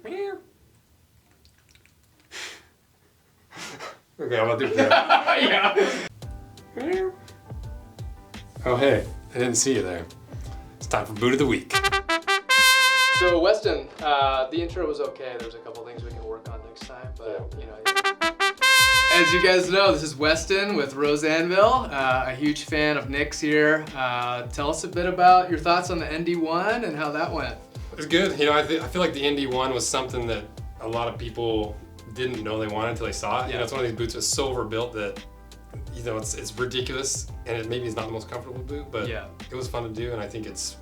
Okay, I'm gonna do that. Yeah. Oh hey, I didn't see you there. It's time for Boot of the Week. So Weston, the intro was okay. There's a couple things we can work on next time, but you know. As you guys know, this is Weston with Anvil. A huge fan of Nick's here. Tell us a bit about your thoughts on the ND1 and how that went. It was good. You know, I feel like the ND1 was something that a lot of people didn't know they wanted until they saw it. Yeah. You know, it's one of these boots that's so overbuilt that, you know, it's ridiculous, and it maybe is not the most comfortable boot, but Yeah. it was fun to do, and I think it's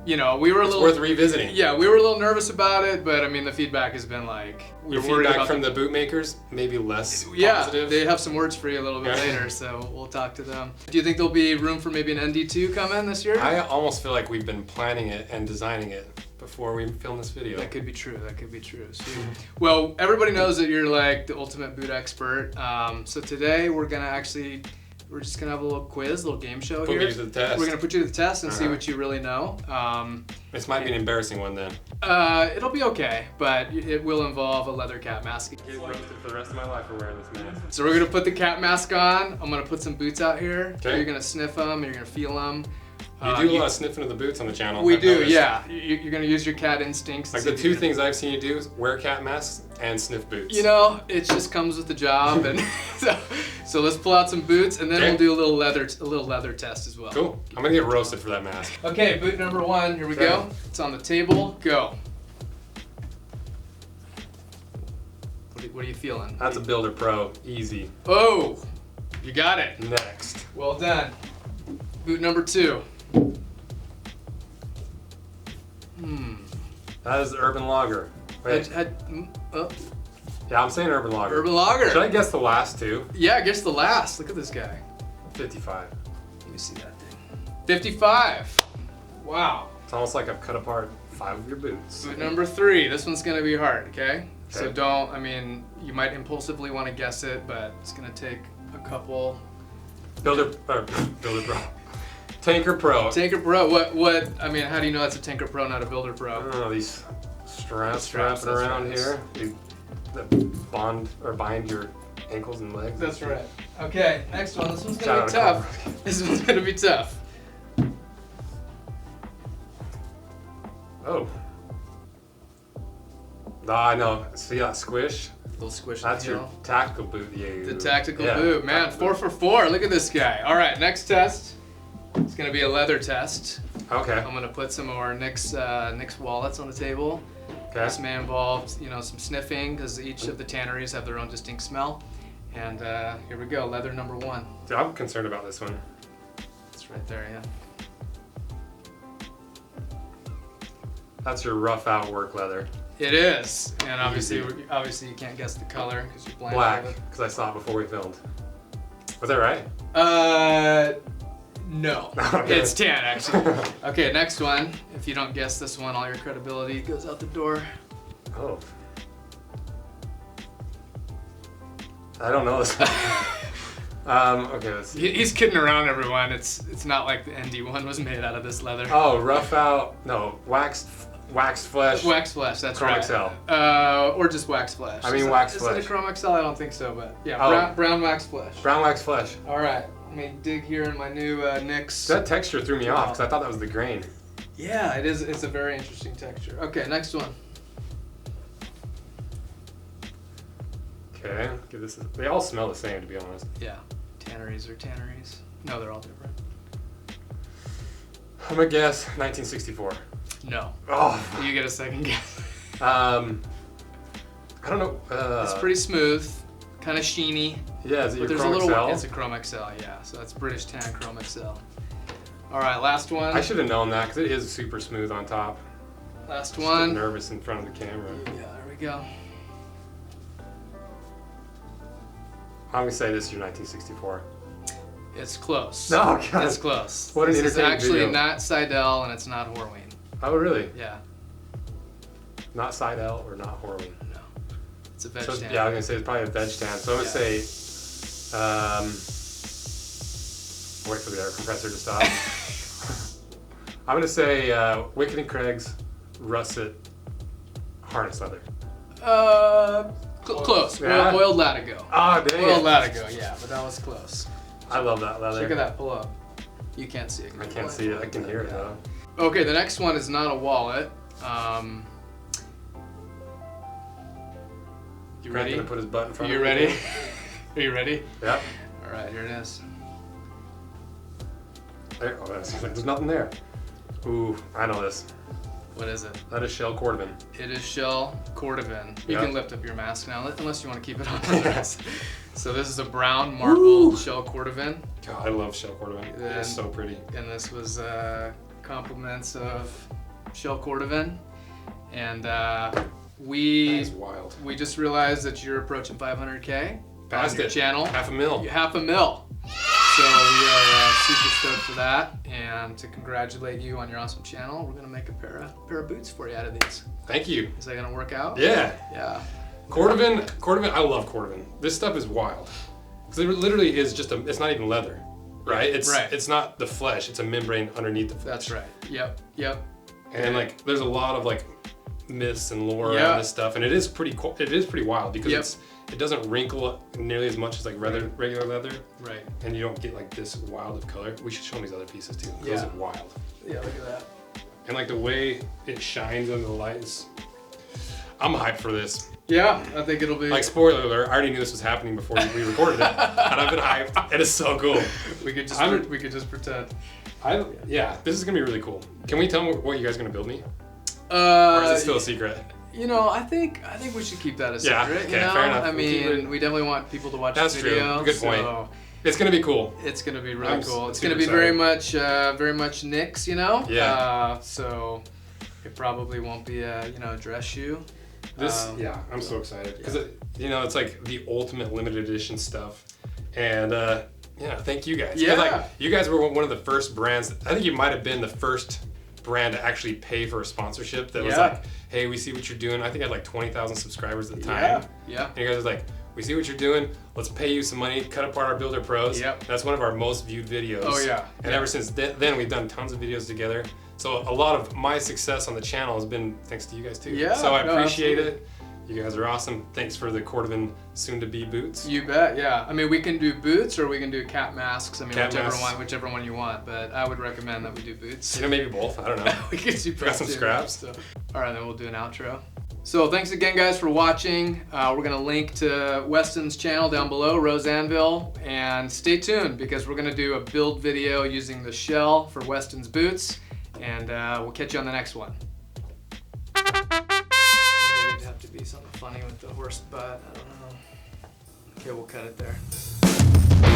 You know, we were a it's little worth revisiting. Yeah, we were a little nervous about it, but I mean, the feedback has been like Your feedback from the boot makers, maybe less positive. They have some words for you a little bit later, so we'll talk to them. Do you think there'll be room for maybe an ND2 coming this year? I almost feel like we've been planning it and designing it before we film this video. That could be true. That could be true. So, well, everybody knows that you're like the ultimate boot expert. So today we're just gonna have a little quiz, a little game show here. Put me to the test. We're gonna put you to the test and see what you really know. This might be an embarrassing one then. It'll be okay, but it will involve a leather cap mask. Get roasted for the rest of my life for wearing this mask. So we're gonna put the cap mask on. I'm gonna put some boots out here. Okay. You're gonna sniff them. You're gonna feel them. You do a lot of sniffing of the boots on the channel. We I've do, noticed. yeah. You're gonna use your cat instincts. Like the two things I've seen you do is wear cat masks and sniff boots. You know, it just comes with the job, and so let's pull out some boots, and then we'll do a little leather test as well. Cool. I'm gonna get roasted for that mask. Okay, boot number 1. Here we go. It's on the table. Go. What are you feeling? That's a Builder Pro. Easy. Oh, you got it. Next. Well done. Boot number 2. That is the Urban Lager. Wait. Yeah, I'm saying Urban Lager. Urban Lager. Should I guess the last two? Yeah, I guess the last. Look at this guy. 55. Let me see that thing. 55. Wow. It's almost like I've cut apart 5 of your boots. Boot number 3. This one's gonna be hard, okay? So you might impulsively want to guess it, but it's gonna take a couple. Builder Pro. Tanker Pro. Tanker Pro. I mean, how do you know that's a Tanker Pro, not a Builder Pro? Oh, these straps wrapping that's around right. here. That bind your ankles and legs. That's right. Okay, next one. This one's Shout gonna out be to tough. This one's gonna be tough. Oh. I know. See that squish? Little squish. That's your tactical boot. Yeah. The tactical boot, man. 4 for 4. Look at this guy. All right, next test. It's gonna be a leather test. Okay. I'm gonna put some of our Nick's wallets on the table. Okay. This may involve, some sniffing because each of the tanneries have their own distinct smell. And here we go, leather number 1. Dude, I'm concerned about this one. It's right there, yeah. That's your rough out work leather. It is, and obviously Easy. you can't guess the color because you're blind. Black, because I saw it before we filmed. Was that right? No. Okay. It's tan actually. Okay, next one. If you don't guess this one, all your credibility goes out the door. Oh. I don't know this one. Okay, let's see. He's kidding around, everyone. It's not like the ND1 was made out of this leather. Oh, rough out, no, waxed flesh. Wax flesh, that's Chrome right. XL. Or just wax flesh. I mean Is wax it flesh. a Chrome XL? I don't think so, but yeah, Oh. brown wax flesh. Brown wax flesh. All right, let me dig here in my new Nick's. That texture threw me off because I thought that was the grain. Yeah, it is. It's a very interesting texture. Okay, next one. Okay, give this. They all smell the same, to be honest. Yeah, tanneries are tanneries. No, they're all different. I'm gonna guess 1964. No. Oh. You get a second guess. I don't know. It's pretty smooth, kind of sheeny. Yeah, is it But your there's Chrome a little. XL? It's a Chrome XL, yeah. So that's British Tan Chrome XL. All right, last one. I should have known that because it is super smooth on top. Last Just one. get nervous in front of the camera. Yeah, there we go. I'm gonna say this is your 1964. It's close. Oh, God. It's close. What an This is entertaining actually video. not Seidel and it's not Horween. Oh, really? Yeah, Not side L or not Horween. no. It's a veg So, tan. yeah, I was gonna say it's probably a veg tan. So I'm gonna say, wait for the air compressor to stop. I'm gonna say Wicked and Craig's Russet harness leather. Close. Yeah. Oiled latigo. Ah, dang Oiled it. latigo, yeah, but that was close. I love that leather. Look at that pull up. You can't see it. I can't see it. I can hear it though. Okay, the next one is not a wallet. You Grant ready? gonna put his butt in front You of me. ready? Are you ready? Yep. All right, here it is. There, oh, there's nothing there. Ooh, I know this. What is it? That is shell cordovan. It is shell cordovan. You Yeah. can lift up your mask now, unless you want to keep it on. So this is a brown marble shell cordovan, God, I love shell cordovan. It is so pretty. and this was compliments of shell cordovan, and That we is wild. just realized that you're approaching 500K Past on your it. channel. $500,000. Half a mil. So we are super stoked for that, and to congratulate you on your awesome channel, we're gonna make a pair of boots for you out of these. Thank you. Is that gonna work out? Yeah. Yeah. Cordovan, I love cordovan. This stuff is wild. 'Cause it literally is just it's not even leather, right? It's not the flesh, it's a membrane underneath the flesh. That's right. Yep. And like, there's a lot of like myths and lore Yeah. around this stuff, and it is pretty wild because it doesn't wrinkle nearly as much as like regular leather, Right. and you don't get like this wild of color. We should show them these other pieces too. Those Yeah. are wild. Yeah, look at that. And like the way it shines under the light is, I'm hyped for this. Yeah, I think it'll be. Like, spoiler alert, I already knew this was happening before we recorded it, and I've been hyped. It is so cool. we could just pretend. Yeah, this is gonna be really cool. Can we tell them what you guys are gonna build me? Or Or is it still a secret? You know, I think we should keep that a secret. Yeah, okay, you know? fair enough. I We'll keep mean, it- we definitely want people to watch That's the true. video. Good point. So It's gonna be cool. it's gonna be really I'm cool. It's super gonna be excited. very much Nick's, you know. Yeah. So it probably won't be a dress shoe. This, I'm so excited because it's like the ultimate limited edition stuff, and thank you guys. 'Cause, Yeah. like, you guys were one of the first brands. I think you might have been the first brand to actually pay for a sponsorship that was like, hey, we see what you're doing. I think I had like 20,000 subscribers at the time. Yeah. And you guys was like, we see what you're doing. Let's pay you some money. Cut apart our Builder Pros. Yep. That's one of our most viewed videos. Oh, yeah. And ever since then, we've done tons of videos together. So a lot of my success on the channel has been thanks to you guys too. Yeah, So I no, appreciate absolutely. it. You guys are awesome. Thanks for the cordovan soon-to-be boots. You bet, yeah. I mean, we can do boots or we can do cap masks. I mean, Cap masks. whichever one you want. But I would recommend that we do boots. You know, maybe both. I don't know. We could do Got some both, too. scraps. So, all right, then we'll do an outro. So thanks again, guys, for watching. We're gonna link to Weston's channel down below, Rose Anvil, and stay tuned because we're gonna do a build video using the shell for Weston's boots, and we'll catch you on the next one. It'd have to be something funny with the horse butt. I don't know. Okay, we'll cut it there.